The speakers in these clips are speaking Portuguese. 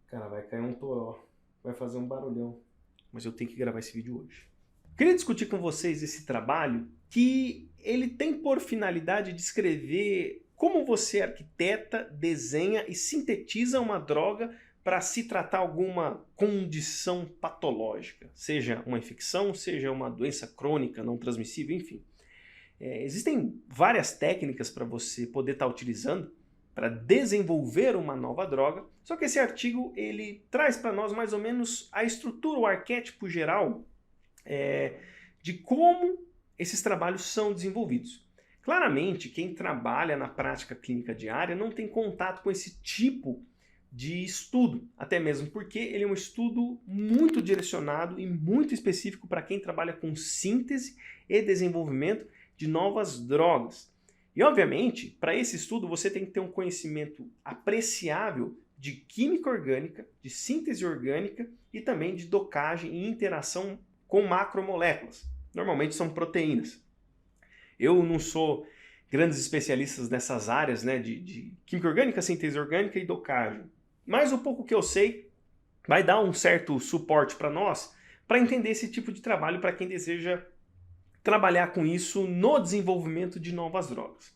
Cara, vai cair um toró, vai fazer um barulhão, mas eu tenho que gravar esse vídeo hoje. Queria discutir com vocês esse trabalho que ele tem por finalidade descrever como você arquiteta, desenha e sintetiza uma droga para se tratar alguma condição patológica, seja uma infecção, seja uma doença crônica não transmissível, enfim. Existem várias técnicas para você poder estar utilizando para desenvolver uma nova droga, só que esse artigo ele traz para nós mais ou menos a estrutura, o arquétipo geral de como esses trabalhos são desenvolvidos. Claramente, quem trabalha na prática clínica diária não tem contato com esse tipo de estudo, até mesmo porque ele é um estudo muito direcionado e muito específico para quem trabalha com síntese e desenvolvimento de novas drogas. E, obviamente, para esse estudo você tem que ter um conhecimento apreciável de química orgânica, de síntese orgânica e também de docagem e interação com macromoléculas. Normalmente são proteínas. Eu não sou grandes especialistas nessas áreas, né, de química orgânica, síntese orgânica e docagem. Mas o pouco que eu sei vai dar um certo suporte para nós para entender esse tipo de trabalho para quem deseja trabalhar com isso no desenvolvimento de novas drogas.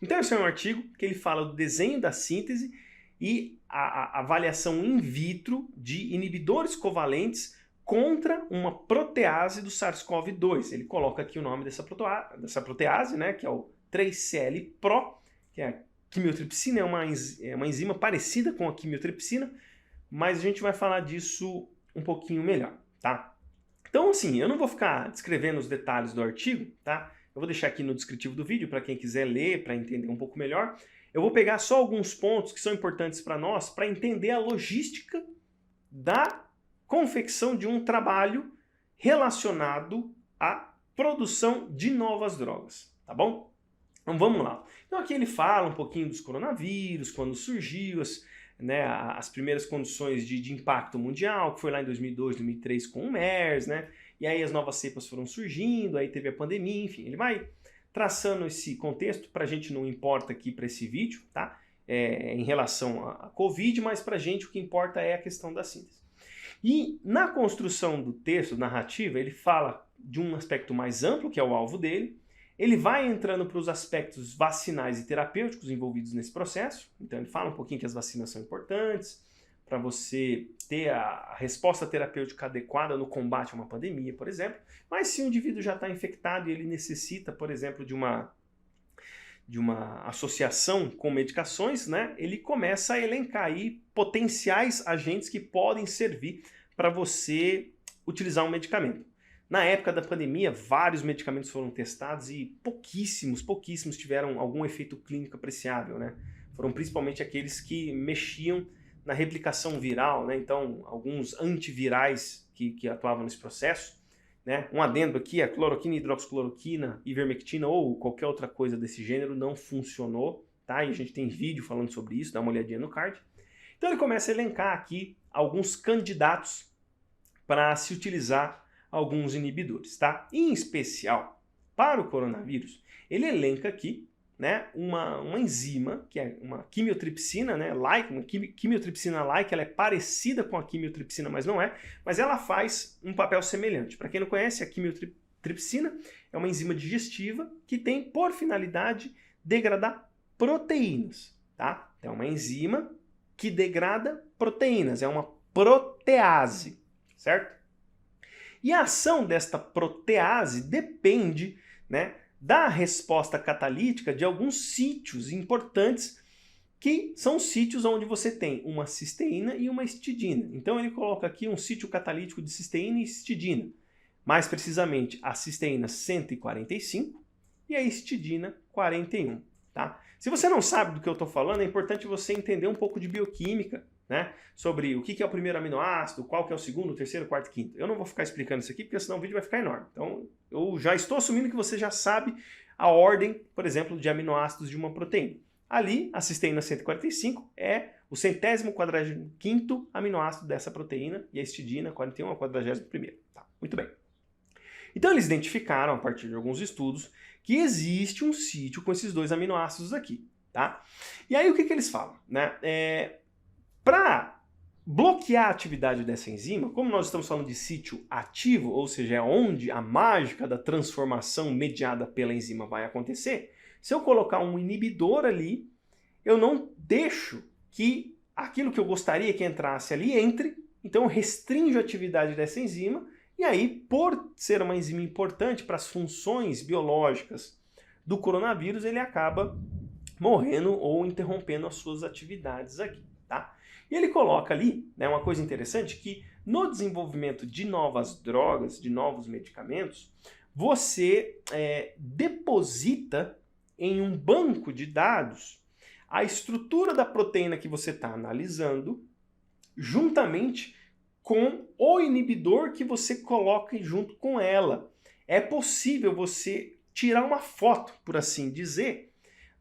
Então esse é um artigo que ele fala do desenho da síntese e a avaliação in vitro de inibidores covalentes contra uma protease do SARS-CoV-2. Ele coloca aqui o nome dessa protease, né, que é o 3CL-Pro, que é a quimiotripsina, é uma enzima parecida com a quimiotripsina, mas a gente vai falar disso um pouquinho melhor, tá? Então, assim, eu não vou ficar descrevendo os detalhes do artigo, tá? Eu vou deixar aqui no descritivo do vídeo para quem quiser ler, para entender um pouco melhor. Eu vou pegar só alguns pontos que são importantes para nós, para entender a logística da confecção de um trabalho relacionado à produção de novas drogas, tá bom? Então vamos lá. Então aqui ele fala um pouquinho dos coronavírus, quando surgiu, as primeiras condições de impacto mundial, que foi lá em 2002, 2003 com o MERS, né? E aí as novas cepas foram surgindo, aí teve a pandemia, enfim. Ele vai traçando esse contexto, pra gente não importa aqui para esse vídeo, tá? Em relação à Covid, mas pra gente o que importa é a questão da síntese. E na construção do texto, narrativa, ele fala de um aspecto mais amplo, que é o alvo dele. Ele vai entrando para os aspectos vacinais e terapêuticos envolvidos nesse processo. Então ele fala um pouquinho que as vacinas são importantes para você ter a resposta terapêutica adequada no combate a uma pandemia, por exemplo. Mas se o indivíduo já está infectado e ele necessita, por exemplo, de uma associação com medicações, né, ele começa a elencar aí potenciais agentes que podem servir para você utilizar um medicamento. Na época da pandemia, vários medicamentos foram testados e pouquíssimos tiveram algum efeito clínico apreciável, né? Foram principalmente aqueles que mexiam na replicação viral, né? Então, alguns antivirais que atuavam nesse processo, né? Um adendo aqui, a cloroquina, hidroxicloroquina, ivermectina ou qualquer outra coisa desse gênero não funcionou, tá? E a gente tem vídeo falando sobre isso, dá uma olhadinha no card. Então ele começa a elencar aqui alguns candidatos para se utilizar alguns inibidores, tá? Em especial, para o coronavírus, ele elenca aqui, né, uma enzima, que é uma quimiotripsina, né, uma quimiotripsina-like, ela é parecida com a quimiotripsina, mas não é, mas ela faz um papel semelhante. Para quem não conhece, a quimiotripsina é uma enzima digestiva que tem por finalidade degradar proteínas, tá? Então é uma enzima que degrada proteínas, é uma protease, certo? E a ação desta protease depende, né, da resposta catalítica de alguns sítios importantes, que são sítios onde você tem uma cisteína e uma histidina. Então ele coloca aqui um sítio catalítico de cisteína e histidina. Mais precisamente a cisteína 145 e a histidina 41. Tá? Se você não sabe do que eu estou falando, é importante você entender um pouco de bioquímica, né, sobre o que é o primeiro aminoácido, qual que é o segundo, terceiro, quarto e quinto. Eu não vou ficar explicando isso aqui, porque senão o vídeo vai ficar enorme. Então, eu já estou assumindo que você já sabe a ordem, por exemplo, de aminoácidos de uma proteína. Ali, a cisteína 145 é o 145º aminoácido dessa proteína, e a histidina 41 é o 41º. Tá, muito bem. Então, eles identificaram, a partir de alguns estudos, que existe um sítio com esses dois aminoácidos aqui, tá? E aí, o que eles falam, né? Para bloquear a atividade dessa enzima, como nós estamos falando de sítio ativo, ou seja, é onde a mágica da transformação mediada pela enzima vai acontecer, se eu colocar um inibidor ali, eu não deixo que aquilo que eu gostaria que entrasse ali entre, então eu restringo a atividade dessa enzima, e aí, por ser uma enzima importante para as funções biológicas do coronavírus, ele acaba morrendo ou interrompendo as suas atividades aqui, tá? E ele coloca ali, né, uma coisa interessante, que no desenvolvimento de novas drogas, de novos medicamentos, você deposita em um banco de dados a estrutura da proteína que você está analisando, juntamente com o inibidor que você coloca junto com ela. É possível você tirar uma foto, por assim dizer,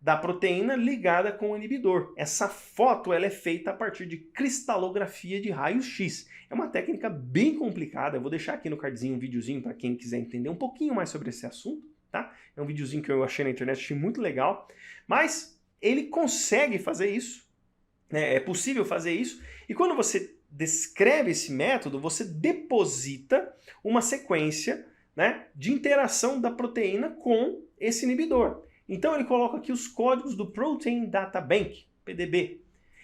da proteína ligada com o inibidor. Essa foto ela é feita a partir de cristalografia de raio-x. É uma técnica bem complicada. Eu vou deixar aqui no cardzinho um videozinho para quem quiser entender um pouquinho mais sobre esse assunto, tá? É um videozinho que eu achei na internet, achei muito legal. Mas ele consegue fazer isso, né? É possível fazer isso. E quando você descreve esse método, você deposita uma sequência, né, de interação da proteína com esse inibidor. Então ele coloca aqui os códigos do Protein Data Bank, PDB.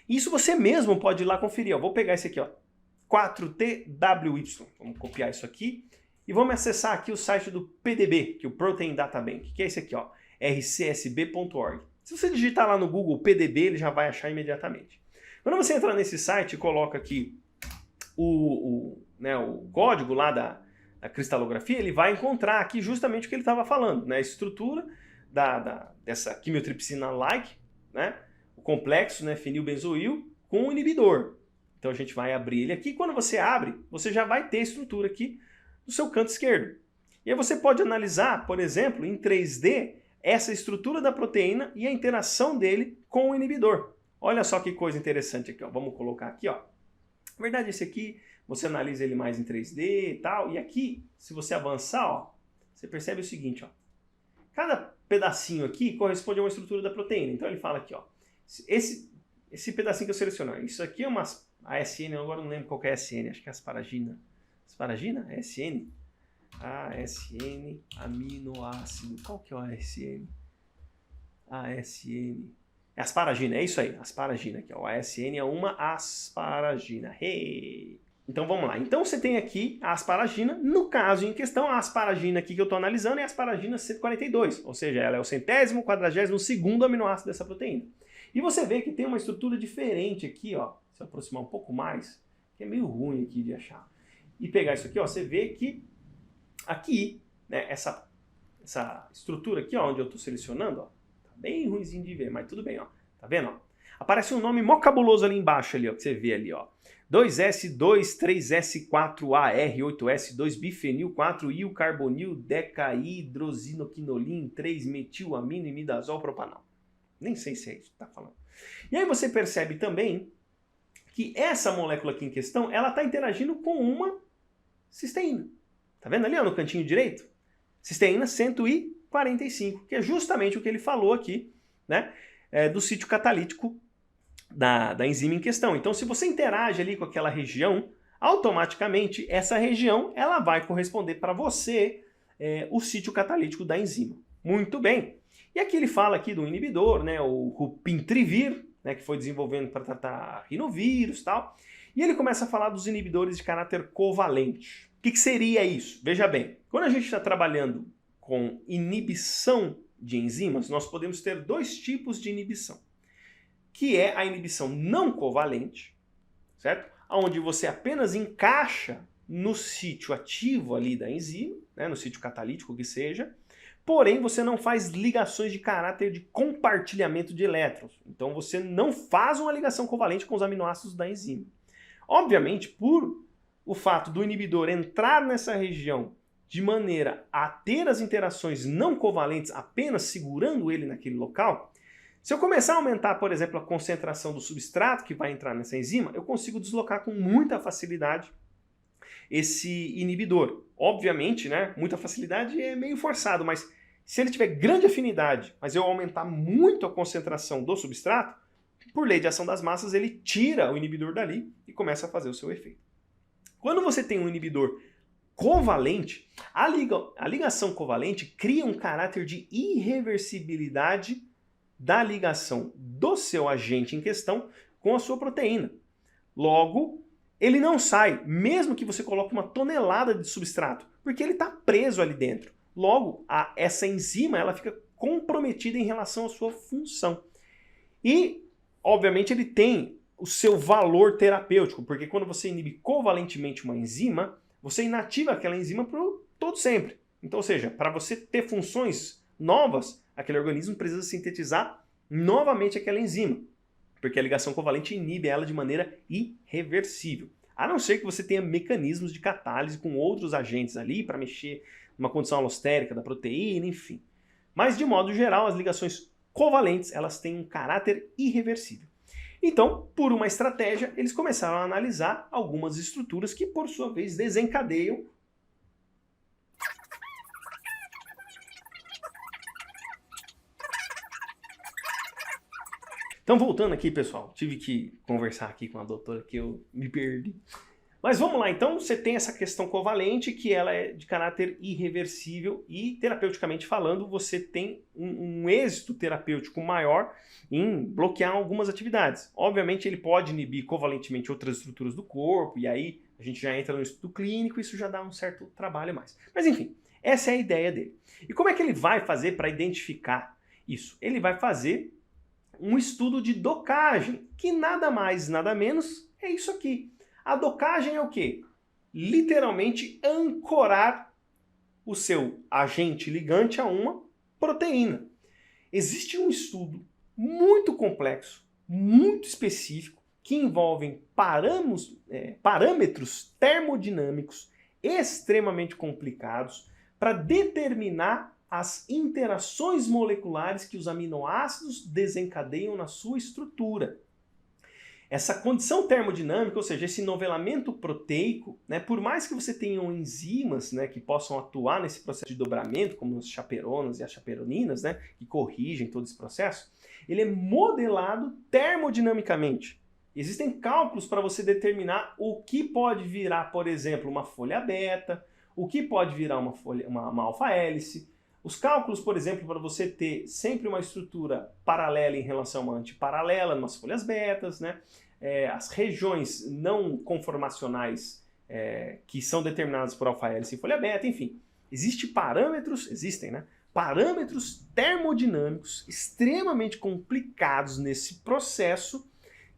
Isso você mesmo pode ir lá conferir. Ó. Vou pegar esse aqui, ó, 4TWY. Vamos copiar isso aqui e vamos acessar aqui o site do PDB, que é o Protein Data Bank, que é esse aqui, ó, rcsb.org. Se você digitar lá no Google PDB, ele já vai achar imediatamente. Quando você entrar nesse site e coloca aqui o código lá da cristalografia, ele vai encontrar aqui justamente o que ele estava falando, né? A estrutura dessa quimiotripsina-like, né? O complexo, né, fenilbenzoil com o inibidor. Então a gente vai abrir ele aqui. Quando você abre, você já vai ter a estrutura aqui no seu canto esquerdo. E aí você pode analisar, por exemplo, em 3D, essa estrutura da proteína e a interação dele com o inibidor. Olha só que coisa interessante aqui, ó. Vamos colocar aqui, ó. Na verdade, esse aqui, você analisa ele mais em 3D e tal. E aqui, se você avançar, ó, você percebe o seguinte, ó. Cada pedacinho aqui corresponde a uma estrutura da proteína. Então ele fala aqui, ó. Esse pedacinho que eu selecionei, isso aqui é uma ASN, eu agora não lembro qual que é a ASN, acho que é asparagina. Asparagina? ASN? ASN, aminoácido. Qual que é o ASN? ASN. É asparagina, é isso aí, asparagina aqui, ó. A ASN é uma asparagina. Hey! Então vamos lá. Então você tem aqui a asparagina, no caso em questão, a asparagina aqui que eu estou analisando é a asparagina 142, ou seja, ela é o 142º aminoácido dessa proteína. E você vê que tem uma estrutura diferente aqui, ó, se eu aproximar um pouco mais, que é meio ruim aqui de achar. E pegar isso aqui, ó, você vê que aqui, né, essa estrutura aqui, ó, onde eu estou selecionando, ó, bem ruimzinho de ver, mas tudo bem, ó. Tá vendo, ó? Aparece um nome mó cabuloso ali embaixo, ali, ó, que você vê ali, ó. 2S2, 3S4AR, 8S, 2-bifenil, 4-il, carbonil, decaidrosinoquinolin, 3-metilamino, imidazol, propanol. Nem sei se é isso que tá falando. E aí você percebe também que essa molécula aqui em questão, ela tá interagindo com uma cisteína. Tá vendo ali, ó, no cantinho direito? Cisteína 145, que é justamente o que ele falou aqui, né, do sítio catalítico da enzima em questão. Então, se você interage ali com aquela região, automaticamente essa região ela vai corresponder para você o sítio catalítico da enzima. Muito bem. E aqui ele fala aqui do inibidor, né, o rupintrivir, né, que foi desenvolvendo para tratar rinovírus e tal. E ele começa a falar dos inibidores de caráter covalente. O que seria isso? Veja bem, quando a gente está trabalhando com inibição de enzimas, nós podemos ter dois tipos de inibição, que é a inibição não covalente, certo? Onde você apenas encaixa no sítio ativo ali da enzima, né, no sítio catalítico que seja, porém você não faz ligações de caráter de compartilhamento de elétrons. Então você não faz uma ligação covalente com os aminoácidos da enzima. Obviamente, por o fato do inibidor entrar nessa região de maneira a ter as interações não covalentes apenas segurando ele naquele local, se eu começar a aumentar, por exemplo, a concentração do substrato que vai entrar nessa enzima, eu consigo deslocar com muita facilidade esse inibidor. Obviamente, né, muita facilidade é meio forçado, mas se ele tiver grande afinidade, mas eu aumentar muito a concentração do substrato, Por lei de ação das massas, ele tira o inibidor dali e começa a fazer o seu efeito. Quando você tem um inibidor covalente, a ligação covalente cria um caráter de irreversibilidade da ligação do seu agente em questão com a sua proteína. Logo, ele não sai, mesmo que você coloque uma tonelada de substrato, porque ele está preso ali dentro. Logo, essa enzima ela fica comprometida em relação à sua função. E, obviamente, ele tem o seu valor terapêutico, porque quando você inibe covalentemente uma enzima, você inativa aquela enzima para todo sempre. Então, ou seja, para você ter funções novas, aquele organismo precisa sintetizar novamente aquela enzima, porque a ligação covalente inibe ela de maneira irreversível. A não ser que você tenha mecanismos de catálise com outros agentes ali para mexer numa condição alostérica da proteína, enfim. Mas, de modo geral, as ligações covalentes elas têm um caráter irreversível. Então, por uma estratégia, eles começaram a analisar algumas estruturas que, por sua vez, desencadeiam Então, voltando aqui, pessoal, tive que conversar aqui com a doutora que eu me perdi. Mas vamos lá, então você tem essa questão covalente que ela é de caráter irreversível e, terapeuticamente falando, você tem um êxito terapêutico maior em bloquear algumas atividades. Obviamente ele pode inibir covalentemente outras estruturas do corpo e aí a gente já entra no estudo clínico e isso já dá um certo trabalho a mais. Mas enfim, essa é a ideia dele. E como é que ele vai fazer para identificar isso? Ele vai fazer um estudo de docagem, que nada mais, nada menos é isso aqui. A docagem é o quê? Literalmente ancorar o seu agente ligante a uma proteína. Existe um estudo muito complexo, muito específico, que envolve parâmetros termodinâmicos extremamente complicados para determinar as interações moleculares que os aminoácidos desencadeiam na sua estrutura. Essa condição termodinâmica, ou seja, esse novelamento proteico, né, por mais que você tenha enzimas, né, que possam atuar nesse processo de dobramento, como as chaperonas e as chaperoninas, né, que corrigem todo esse processo, ele é modelado termodinamicamente. Existem cálculos para você determinar o que pode virar, por exemplo, uma folha beta, o que pode virar uma alfa-hélice. Os cálculos, por exemplo, para você ter sempre uma estrutura paralela em relação a uma antiparalela nas folhas betas, né? As regiões não conformacionais que são determinadas por alfa-hélice e folha beta, enfim. Existem, né? Parâmetros termodinâmicos extremamente complicados nesse processo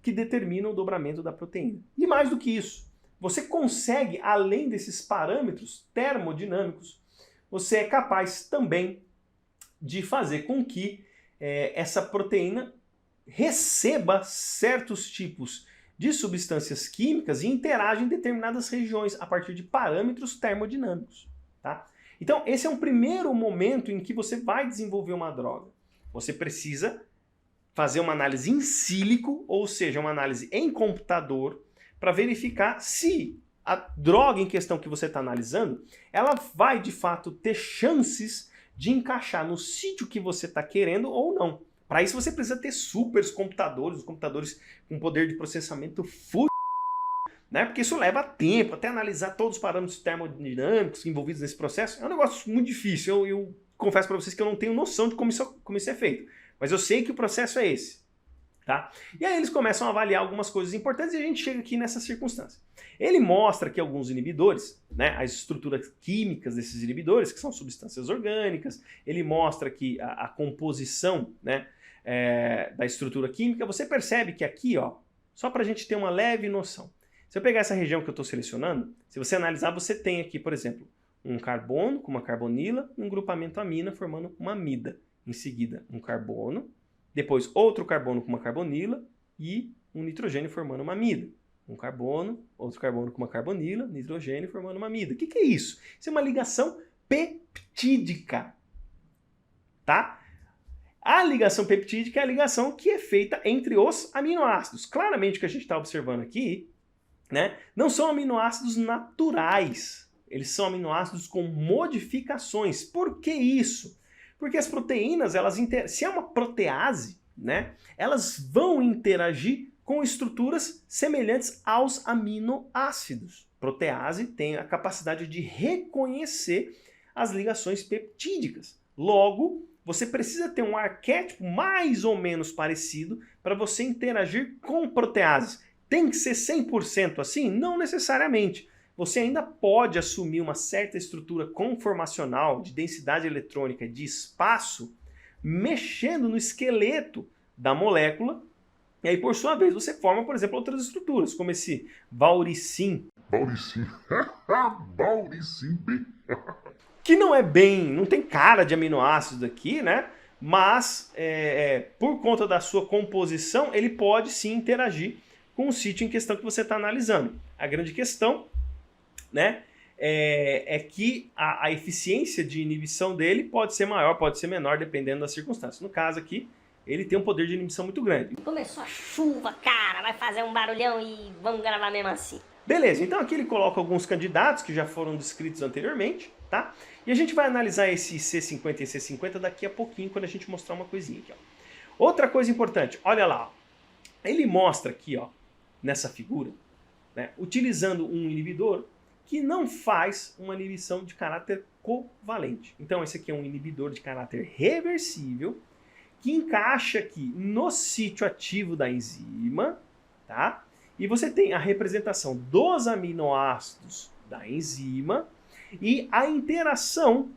que determinam o dobramento da proteína. E mais do que isso, você consegue, além desses parâmetros termodinâmicos, você é capaz também de fazer com que essa proteína receba certos tipos de substâncias químicas e interaja em determinadas regiões a partir de parâmetros termodinâmicos. Tá? Então, esse é um primeiro momento em que você vai desenvolver uma droga. Você precisa fazer uma análise in sílico, ou seja, uma análise em computador, para verificar se a droga em questão que você está analisando, ela vai de fato ter chances de encaixar no sítio que você está querendo ou não. Para isso você precisa ter computadores com poder de processamento full, né? Porque isso leva tempo, até analisar todos os parâmetros termodinâmicos envolvidos nesse processo. É um negócio muito difícil, eu confesso para vocês que eu não tenho noção de como isso é feito. Mas eu sei que o processo é esse. Tá? E aí eles começam a avaliar algumas coisas importantes e a gente chega aqui nessa circunstância. Ele mostra que alguns inibidores, né, as estruturas químicas desses inibidores, que são substâncias orgânicas, ele mostra que a composição, né, da estrutura química, você percebe que aqui, ó, só para a gente ter uma leve noção, se eu pegar essa região que eu estou selecionando, se você analisar, você tem aqui, por exemplo, um carbono com uma carbonila, um grupamento amina formando uma amida. Em seguida, um carbono, depois outro carbono com uma carbonila e um nitrogênio formando uma amida. Um carbono, outro carbono com uma carbonila, nitrogênio formando uma amida. O que é isso? Isso é uma ligação peptídica. Tá? A ligação peptídica é a ligação que é feita entre os aminoácidos. Claramente o que a gente está observando aqui, né, não são aminoácidos naturais. Eles são aminoácidos com modificações. Por que isso? Porque as proteínas, se é uma protease, né, elas vão interagir com estruturas semelhantes aos aminoácidos. Protease tem a capacidade de reconhecer as ligações peptídicas. Logo, você precisa ter um arquétipo mais ou menos parecido para você interagir com proteases. Tem que ser 100% assim? Não necessariamente. Você ainda pode assumir uma certa estrutura conformacional de densidade eletrônica de espaço, mexendo no esqueleto da molécula, e aí, por sua vez, você forma, por exemplo, outras estruturas, como esse vauricin. Bauricim. Bauricim B. Que não é bem, não tem cara de aminoácido aqui, né? Mas, por conta da sua composição, ele pode sim interagir com o sítio em questão que você está analisando. A grande questão, né, é que a eficiência de inibição dele pode ser maior, pode ser menor, dependendo das circunstâncias. No caso aqui, ele tem um poder de inibição muito grande. Começou a chuva, cara, vai fazer um barulhão e vamos gravar mesmo assim. Beleza, então aqui ele coloca alguns candidatos que já foram descritos anteriormente, tá? E a gente vai analisar esse C50 e C50 daqui a pouquinho, quando a gente mostrar uma coisinha aqui, ó. Outra coisa importante, olha lá, ó. Ele mostra aqui, ó, nessa figura, né, utilizando um inibidor que não faz uma inibição de caráter covalente. Então esse aqui é um inibidor de caráter reversível, que encaixa aqui no sítio ativo da enzima, tá? E você tem a representação dos aminoácidos da enzima e a interação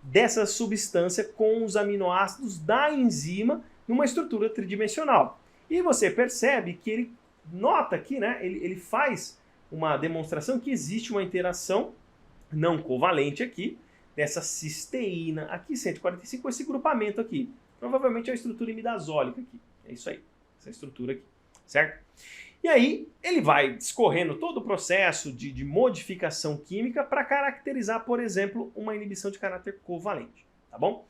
dessa substância com os aminoácidos da enzima numa estrutura tridimensional. E você percebe que ele nota aqui, né? Ele faz uma demonstração que existe uma interação não covalente aqui, dessa cisteína aqui, 145, com esse grupamento aqui. Provavelmente é a estrutura imidazólica aqui. É isso aí, essa estrutura aqui, certo? E aí ele vai discorrendo todo o processo de modificação química para caracterizar, por exemplo, uma inibição de caráter covalente, tá bom?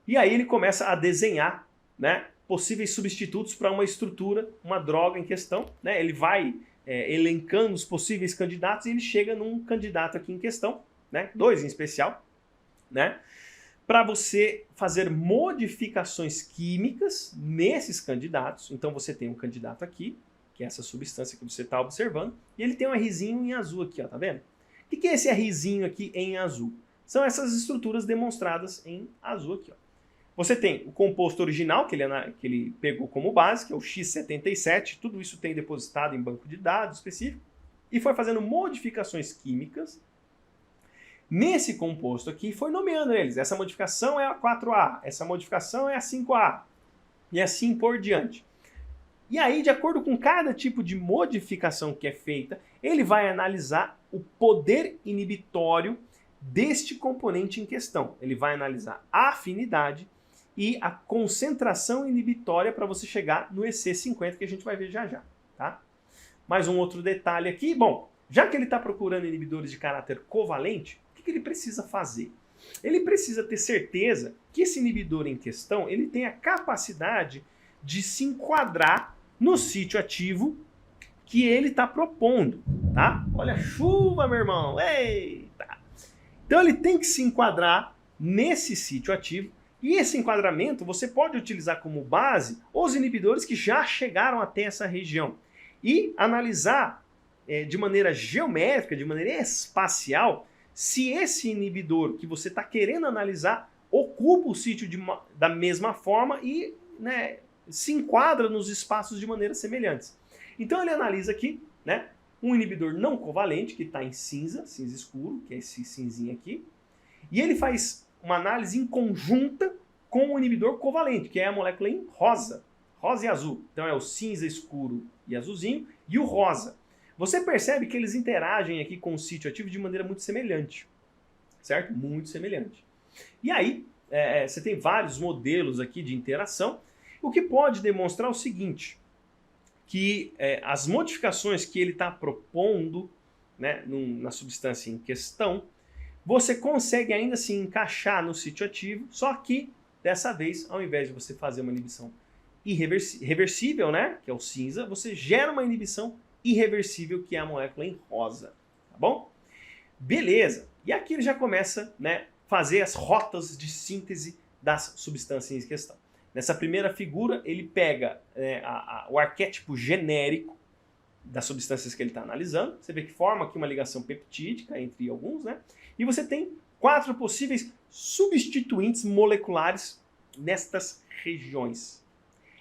E aí ele começa a desenhar, né, possíveis substitutos para uma estrutura, uma droga em questão, né? Ele vai elencando os possíveis candidatos e ele chega num candidato aqui em questão, né? 2 em especial, né? Para você fazer modificações químicas nesses candidatos. Então você tem um candidato aqui, que é essa substância que você está observando, e ele tem um Rzinho em azul aqui, ó, tá vendo? O que é esse Rzinho aqui em azul? São essas estruturas demonstradas em azul aqui, ó. Você tem o composto original, que ele pegou como base, que é o X77, tudo isso tem depositado em banco de dados específico, e foi fazendo modificações químicas nesse composto aqui, foi nomeando eles. Essa modificação é a 4A, essa modificação é a 5A, e assim por diante. E aí, de acordo com cada tipo de modificação que é feita, ele vai analisar o poder inibitório deste componente em questão. Ele vai analisar a afinidade e a concentração inibitória para você chegar no EC50, que a gente vai ver já já, tá? Mais um outro detalhe aqui. Bom, já que ele está procurando inibidores de caráter covalente, o que ele precisa fazer? Ele precisa ter certeza que esse inibidor em questão ele tem a capacidade de se enquadrar no sítio ativo que ele está propondo, tá? Olha a chuva, meu irmão! Eita! Então ele tem que se enquadrar nesse sítio ativo, e esse enquadramento você pode utilizar como base os inibidores que já chegaram até essa região e analisar de maneira geométrica, de maneira espacial, se esse inibidor que você está querendo analisar ocupa o sítio da mesma forma e, né, se enquadra nos espaços de maneira semelhantes. Então ele analisa aqui, né, um inibidor não covalente, que está em cinza escuro, que é esse cinzinho aqui, e ele faz uma análise em conjunta com o inibidor covalente, que é a molécula em rosa e azul. Então é o cinza escuro e azulzinho e o rosa. Você percebe que eles interagem aqui com o sítio ativo de maneira muito semelhante, certo? Muito semelhante. E aí, você tem vários modelos aqui de interação, o que pode demonstrar o seguinte, que as modificações que ele está propondo, né, na substância em questão, você consegue ainda assim encaixar no sítio ativo, só que, dessa vez, ao invés de você fazer uma inibição reversível, né, que é o cinza, você gera uma inibição irreversível, que é a molécula em rosa, tá bom? Beleza, e aqui ele já começa, né, fazer as rotas de síntese das substâncias em questão. Nessa primeira figura, ele pega o arquétipo genérico das substâncias que ele está analisando. Você vê que forma aqui uma ligação peptídica entre alguns, né? E você tem 4 possíveis substituintes moleculares nestas regiões.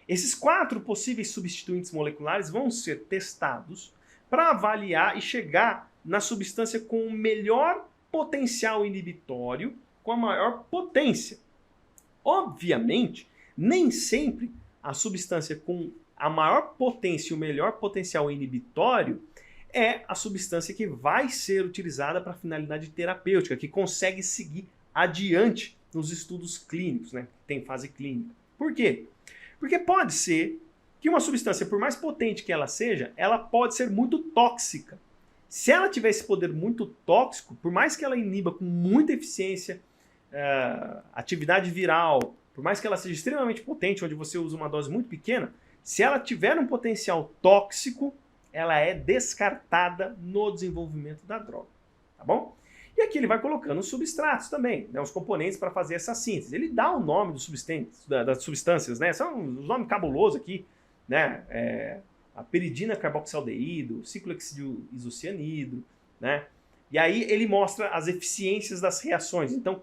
Esses 4 possíveis substituintes moleculares vão ser testados para avaliar e chegar na substância com o melhor potencial inibitório, com a maior potência. Obviamente, nem sempre a substância com a maior potência e o melhor potencial inibitório é a substância que vai ser utilizada para finalidade terapêutica, que consegue seguir adiante nos estudos clínicos, né? Tem fase clínica. Por quê? Porque pode ser que uma substância, por mais potente que ela seja, ela pode ser muito tóxica. Se ela tiver esse poder muito tóxico, por mais que ela iniba com muita eficiência atividade viral, por mais que ela seja extremamente potente, onde você usa uma dose muito pequena, se ela tiver um potencial tóxico, ela é descartada no desenvolvimento da droga, tá bom? E aqui ele vai colocando os substratos também, né, os componentes para fazer essa síntese. Ele dá o nome dos das substâncias, né? São uns nomes cabulosos aqui, né? A peridina carboxaldeído, ciclohexidil isocianidro, né? E aí ele mostra as eficiências das reações. Então,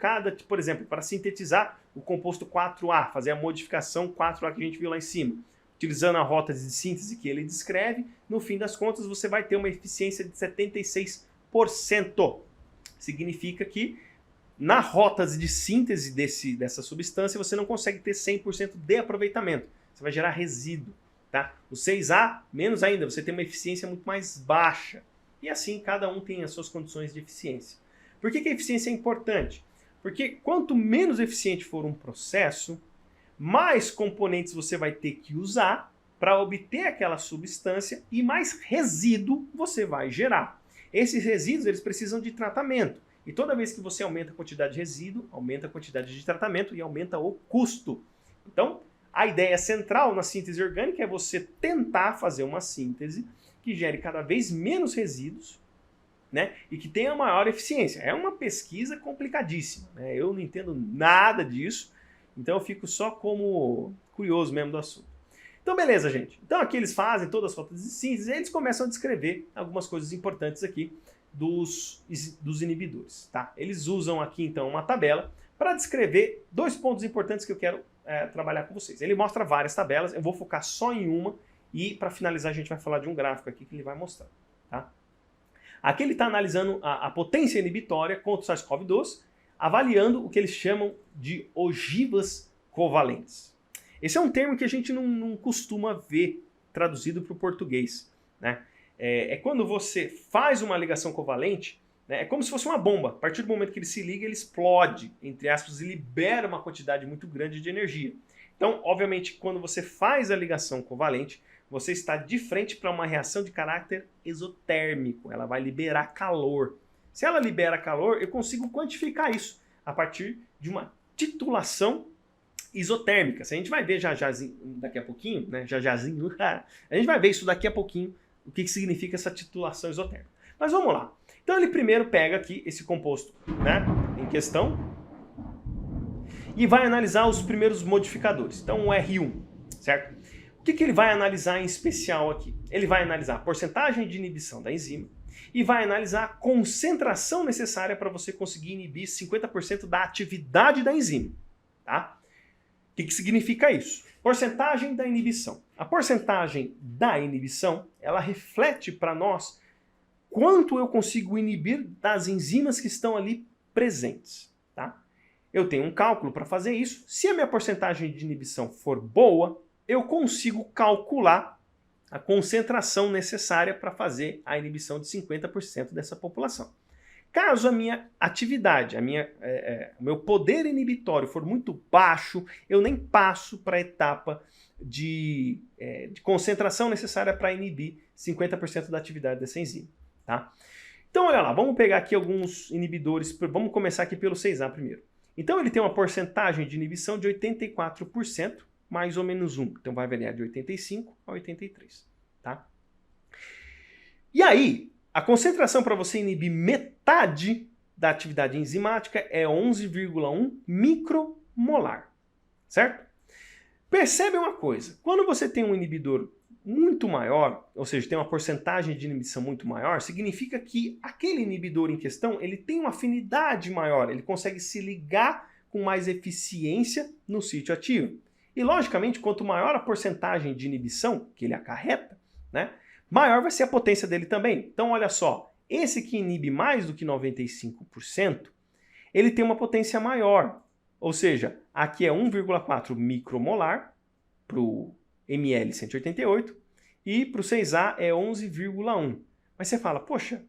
por exemplo, para sintetizar o composto 4A, fazer a modificação 4A que a gente viu lá em cima, utilizando a rota de síntese que ele descreve, no fim das contas você vai ter uma eficiência de 76%. Significa que na rota de síntese dessa substância você não consegue ter 100% de aproveitamento. Você vai gerar resíduo. Tá? O 6A, menos ainda, você tem uma eficiência muito mais baixa. E assim, cada um tem as suas condições de eficiência. Por que a eficiência é importante? Porque quanto menos eficiente for um processo, mais componentes você vai ter que usar para obter aquela substância e mais resíduo você vai gerar. Esses resíduos eles precisam de tratamento. E toda vez que você aumenta a quantidade de resíduo, aumenta a quantidade de tratamento e aumenta o custo. Então, a ideia central na síntese orgânica é você tentar fazer uma síntese que gere cada vez menos resíduos, né, e que tenha maior eficiência. É uma pesquisa complicadíssima, né? Eu não entendo nada disso, então eu fico só como curioso mesmo do assunto. Então beleza, gente. Então aqui eles fazem todas as rotas de síntese e eles começam a descrever algumas coisas importantes aqui dos inibidores. Tá? Eles usam aqui então uma tabela para descrever 2 pontos importantes que eu quero trabalhar com vocês. Ele mostra várias tabelas, eu vou focar só em uma e para finalizar a gente vai falar de um gráfico aqui que ele vai mostrar. Tá? Aqui ele está analisando a potência inibitória contra o SARS-CoV-2, avaliando o que eles chamam de ogivas covalentes. Esse é um termo que a gente não costuma ver traduzido para o português. Né? É quando você faz uma ligação covalente, né, é como se fosse uma bomba. A partir do momento que ele se liga, ele explode, entre aspas, e libera uma quantidade muito grande de energia. Então, obviamente, quando você faz a ligação covalente, você está de frente para uma reação de caráter exotérmico. Ela vai liberar calor. Se ela libera calor, eu consigo quantificar isso a partir de uma titulação isotérmica. Se a gente vai ver daqui a pouquinho, né? A gente vai ver isso daqui a pouquinho, o que significa essa titulação isotérmica. Mas vamos lá. Então ele primeiro pega aqui esse composto, né, em questão e vai analisar os primeiros modificadores. Então o R1, certo? O que ele vai analisar em especial aqui? Ele vai analisar a porcentagem de inibição da enzima e vai analisar a concentração necessária para você conseguir inibir 50% da atividade da enzima. Tá? O que significa isso? Porcentagem da inibição. A porcentagem da inibição, ela reflete para nós quanto eu consigo inibir das enzimas que estão ali presentes. Tá? Eu tenho um cálculo para fazer isso. Se a minha porcentagem de inibição for boa, eu consigo calcular a concentração necessária para fazer a inibição de 50% dessa população. Caso a minha atividade, o meu poder inibitório for muito baixo, eu nem passo para a etapa de concentração necessária para inibir 50% da atividade dessa enzima. Tá? Então, olha lá, vamos pegar aqui alguns inibidores, vamos começar aqui pelo 6A primeiro. Então, ele tem uma porcentagem de inibição de 84%, mais ou menos 1. Então, vai variar de 85 a 83. Tá? E aí, a concentração para você inibir metade da atividade enzimática é 11,1 micromolar. Certo? Percebe uma coisa, quando você tem um inibidor muito maior, ou seja, tem uma porcentagem de inibição muito maior, significa que aquele inibidor em questão, ele tem uma afinidade maior, ele consegue se ligar com mais eficiência no sítio ativo. E logicamente, quanto maior a porcentagem de inibição que ele acarreta, né, maior vai ser a potência dele também. Então olha só, esse que inibe mais do que 95%, ele tem uma potência maior. Ou seja, aqui é 1,4 micromolar para o ml188 e para o 6A é 11,1. Mas você fala, poxa,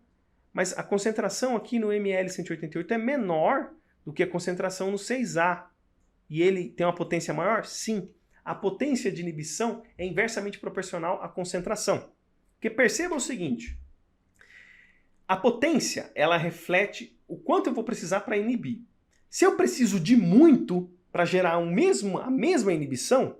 mas a concentração aqui no ml188 é menor do que a concentração no 6A. E ele tem uma potência maior? Sim. A potência de inibição é inversamente proporcional à concentração. Porque perceba o seguinte, a potência, ela reflete o quanto eu vou precisar para inibir. Se eu preciso de muito para gerar a mesma inibição,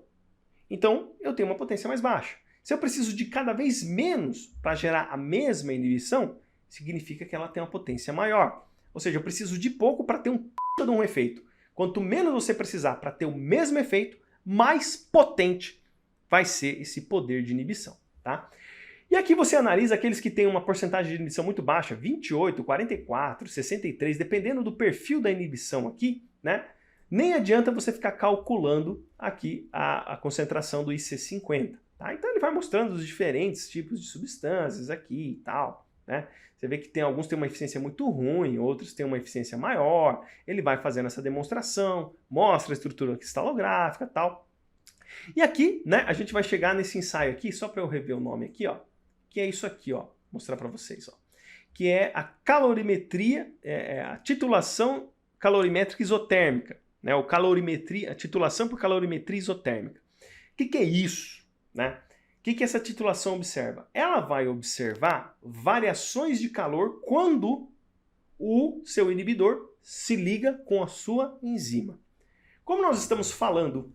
então eu tenho uma potência mais baixa. Se eu preciso de cada vez menos para gerar a mesma inibição, significa que ela tem uma potência maior. Ou seja, eu preciso de pouco para ter um efeito. Quanto menos você precisar para ter o mesmo efeito, mais potente vai ser esse poder de inibição, tá? E aqui você analisa aqueles que têm uma porcentagem de inibição muito baixa, 28, 44, 63, dependendo do perfil da inibição aqui, né? Nem adianta você ficar calculando aqui a concentração do IC50, tá? Então ele vai mostrando os diferentes tipos de substâncias aqui e tal, né? Você vê que alguns têm uma eficiência muito ruim, outros têm uma eficiência maior. Ele vai fazendo essa demonstração, mostra a estrutura cristalográfica e tal. E aqui, né, a gente vai chegar nesse ensaio aqui, só para eu rever o nome aqui, ó, que é isso aqui, ó, mostrar para vocês, ó, que é a calorimetria, a titulação calorimétrica isotérmica, né, a titulação por calorimetria isotérmica. O que é isso, né? O que essa titulação observa? Ela vai observar variações de calor quando o seu inibidor se liga com a sua enzima. Como nós estamos falando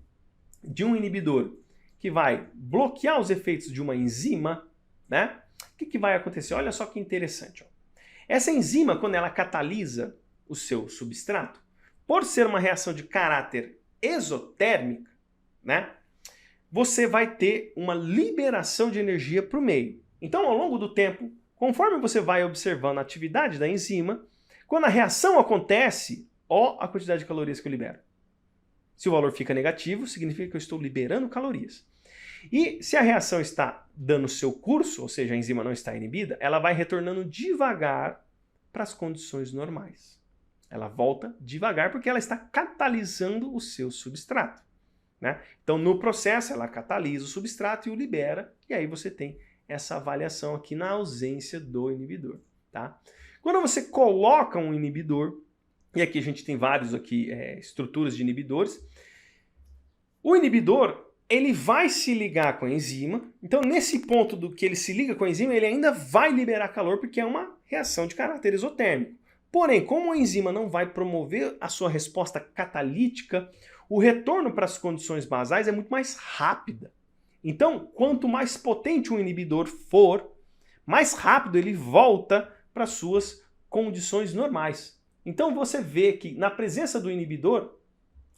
de um inibidor que vai bloquear os efeitos de uma enzima, né? O que vai acontecer? Olha só que interessante. Ó. Essa enzima, quando ela catalisa o seu substrato, por ser uma reação de caráter exotérmica, né? Você vai ter uma liberação de energia para o meio. Então, ao longo do tempo, conforme você vai observando a atividade da enzima, quando a reação acontece, ó a quantidade de calorias que eu libero. Se o valor fica negativo, significa que eu estou liberando calorias. E se a reação está dando seu curso, ou seja, a enzima não está inibida, ela vai retornando devagar para as condições normais. Ela volta devagar porque ela está catalisando o seu substrato. Né? Então, no processo, ela catalisa o substrato e o libera, e aí você tem essa avaliação aqui na ausência do inibidor. Tá? Quando você coloca um inibidor, e aqui a gente tem vários aqui, estruturas de inibidores, o inibidor ele vai se ligar com a enzima, então nesse ponto do que ele se liga com a enzima, ele ainda vai liberar calor, porque é uma reação de caráter exotérmico. Porém, como a enzima não vai promover a sua resposta catalítica, o retorno para as condições basais é muito mais rápida. Então, quanto mais potente um inibidor for, mais rápido ele volta para as suas condições normais. Então você vê que na presença do inibidor,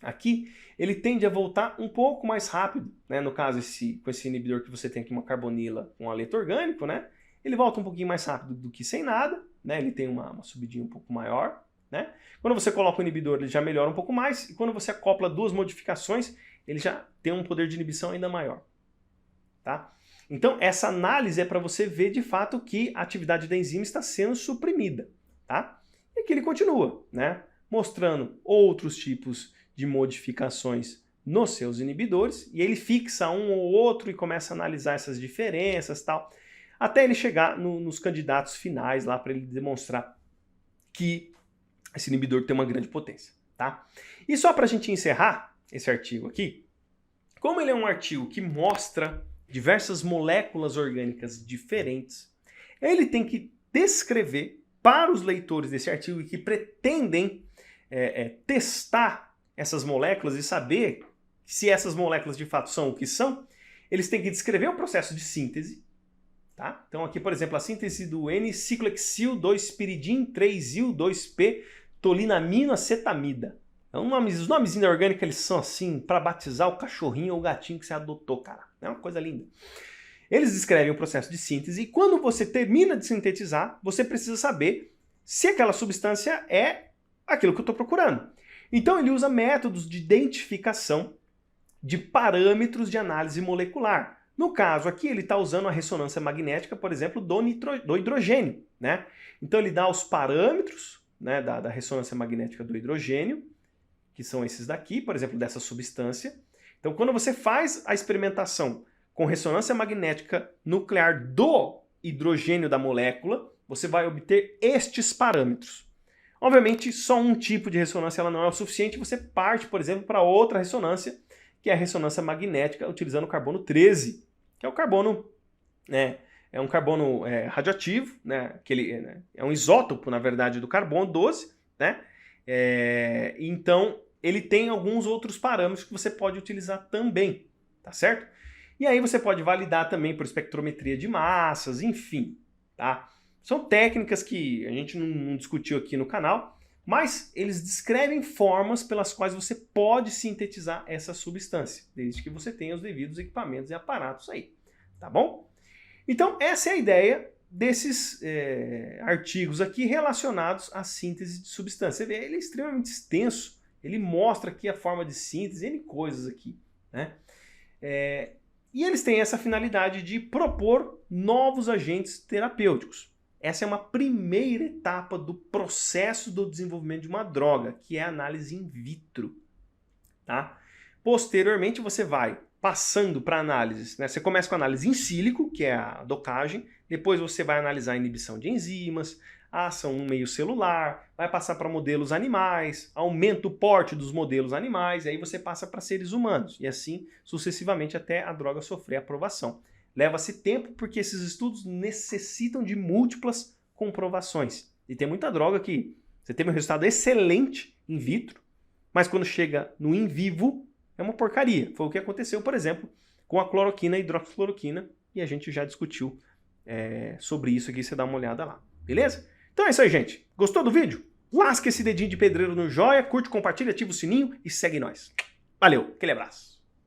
aqui, ele tende a voltar um pouco mais rápido. Né? No caso, com esse inibidor que você tem aqui, uma carbonila com um aleto orgânico, né? Ele volta um pouquinho mais rápido do que sem nada, né? Ele tem uma subidinha um pouco maior. Né? Quando você coloca o inibidor, ele já melhora um pouco mais, e quando você acopla duas modificações, ele já tem um poder de inibição ainda maior. Tá? Então, essa análise é para você ver de fato que a atividade da enzima está sendo suprimida. Tá? E aqui ele continua, né? Mostrando outros tipos de modificações nos seus inibidores, e ele fixa um ou outro e começa a analisar essas diferenças, tal, até ele chegar nos candidatos finais lá para ele demonstrar que esse inibidor tem uma grande potência, tá? E só para a gente encerrar esse artigo aqui, como ele é um artigo que mostra diversas moléculas orgânicas diferentes, ele tem que descrever para os leitores desse artigo que pretendem testar essas moléculas e saber se essas moléculas de fato são o que são, eles têm que descrever o processo de síntese. Tá? Então aqui, por exemplo, a síntese do N-ciclohexil 2-piridin 3-il 2-p tolinaminoacetamida. Os nomes inorgânicos, eles são assim, para batizar o cachorrinho ou o gatinho que você adotou, cara. É uma coisa linda. Eles descrevem o processo de síntese e quando você termina de sintetizar, você precisa saber se aquela substância é aquilo que eu estou procurando. Então ele usa métodos de identificação de parâmetros de análise molecular. No caso aqui, ele está usando a ressonância magnética, por exemplo, do hidrogênio, né? Então ele dá os parâmetros, né, da ressonância magnética do hidrogênio, que são esses daqui, por exemplo, dessa substância. Então quando você faz a experimentação com ressonância magnética nuclear do hidrogênio da molécula, você vai obter estes parâmetros. Obviamente, só um tipo de ressonância ela não é o suficiente, você parte, por exemplo, para outra ressonância, que é a ressonância magnética utilizando o carbono 13, que é o carbono, né, é um carbono radioativo, né, que ele é um isótopo, na verdade, do carbono 12, né? Então, ele tem alguns outros parâmetros que você pode utilizar também, tá certo? E aí você pode validar também por espectrometria de massas, enfim, tá? São técnicas que a gente não discutiu aqui no canal, mas eles descrevem formas pelas quais você pode sintetizar essa substância, desde que você tenha os devidos equipamentos e aparatos aí, tá bom? Então essa é a ideia desses artigos aqui relacionados à síntese de substância. Você vê, ele é extremamente extenso, ele mostra aqui a forma de síntese, N coisas aqui, né? E eles têm essa finalidade de propor novos agentes terapêuticos. Essa é uma primeira etapa do processo do desenvolvimento de uma droga, que é a análise in vitro. Tá? Posteriormente, você vai passando para análises. Né? Você começa com a análise in sílico, que é a docagem. Depois você vai analisar a inibição de enzimas, a ação no meio celular, vai passar para modelos animais, aumenta o porte dos modelos animais, e aí você passa para seres humanos. E assim sucessivamente até a droga sofrer aprovação. Leva-se tempo porque esses estudos necessitam de múltiplas comprovações. E tem muita droga que você teve um resultado excelente in vitro, mas quando chega no in vivo é uma porcaria. Foi o que aconteceu, por exemplo, com a cloroquina e hidroxicloroquina, e a gente já discutiu sobre isso aqui, você dá uma olhada lá. Beleza? Então é isso aí, gente. Gostou do vídeo? Lasca esse dedinho de pedreiro no joia, curte, compartilha, ativa o sininho e segue nós. Valeu, aquele abraço.